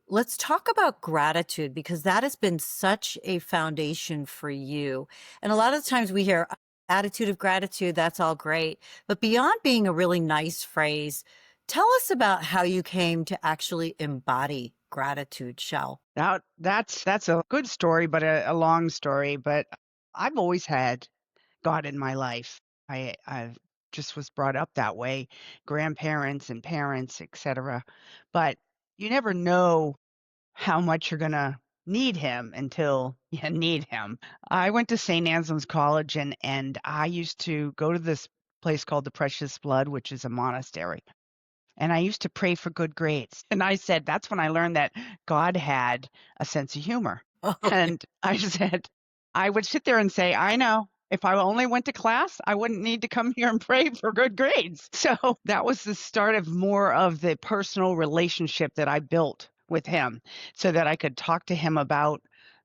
let's talk about gratitude because that has been such a foundation for you. And a lot of times we hear attitude of gratitude, that's all great. But beyond being a really nice phrase, tell us about how you came to actually embody gratitude, Shell. That's a good story, but a long story. But I've always had God in my life. I just was brought up that way, grandparents and parents, etc. But you never know how much you're gonna need him until you need him. I went to St. Anselm's College and I used to go to this place called the Precious Blood, which is a monastery. And I used to pray for good grades. And I said, that's when I learned that God had a sense of humor. Okay. And I said, I would sit there and say, I know. If I only went to class, I wouldn't need to come here and pray for good grades. So that was the start of more of the personal relationship that I built with him so that I could talk to him about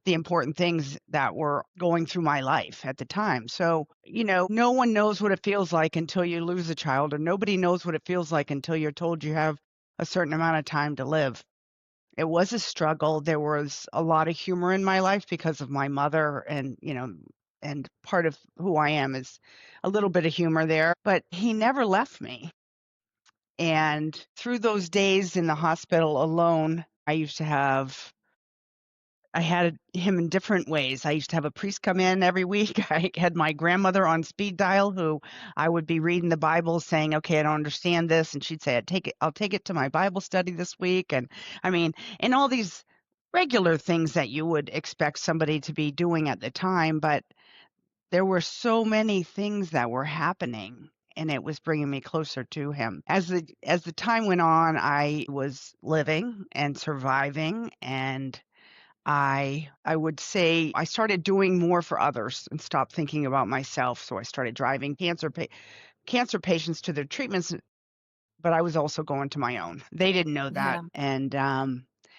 the important things that were going through my life at the time. So, no one knows what it feels like until you lose a child, or nobody knows what it feels like until you're told you have a certain amount of time to live. It was a struggle. There was a lot of humor in my life because of my mother, and part of who I am is a little bit of humor there, but he never left me. And through those days in the hospital alone, I had him in different ways. I used to have a priest come in every week. I had my grandmother on speed dial who I would be reading the Bible saying, okay, I don't understand this. And she'd say, I'll take it to my Bible study this week. And I mean, and all these regular things that you would expect somebody to be doing at the time. But there were so many things that were happening and it was bringing me closer to him. As the time went on, I was living and surviving, and I would say I started doing more for others and stopped thinking about myself. So I started driving cancer patients to their treatments, but I was also going to my own. They didn't know that, Yeah. and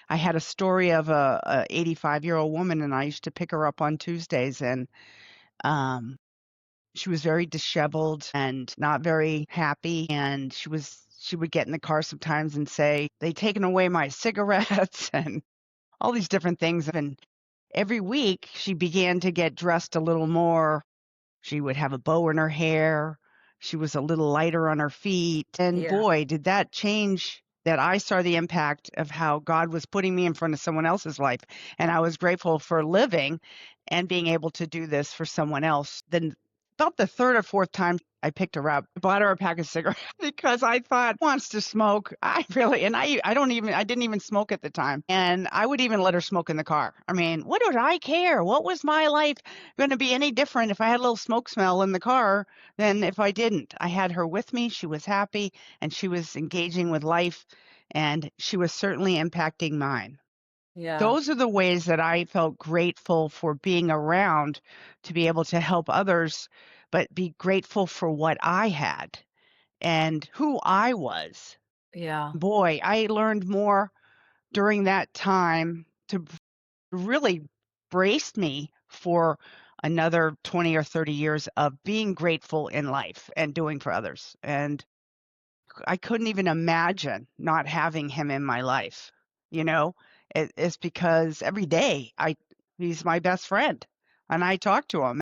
I had a story of a 85-year-old woman, and I used to pick her up on Tuesdays, and um, she was very disheveled and not very happy, and she would get in the car sometimes and say, "They taken away my cigarettes," and all these different things. And every week, she began to get dressed a little more. She would have a bow in her hair. She was a little lighter on her feet. And Yeah. boy, did that change that I saw the impact of how God was putting me in front of someone else's life. And I was grateful for living and being able to do this for someone else. Then about the third or fourth time I picked her up, bought her a pack of cigarettes because I thought wants to smoke. I didn't even smoke at the time. And I would even let her smoke in the car. I mean, what did I care? What was my life going to be any different if I had a little smoke smell in the car than if I didn't? I had her with me. She was happy and she was engaging with life, and she was certainly impacting mine. Yeah. Those are the ways that I felt grateful for being around to be able to help others, but be grateful for what I had and who I was. Yeah. Boy, I learned more during that time to really brace me for another 20 or 30 years of being grateful in life and doing for others. And I couldn't even imagine not having him in my life. You know, it's because every day he's my best friend and I talk to him.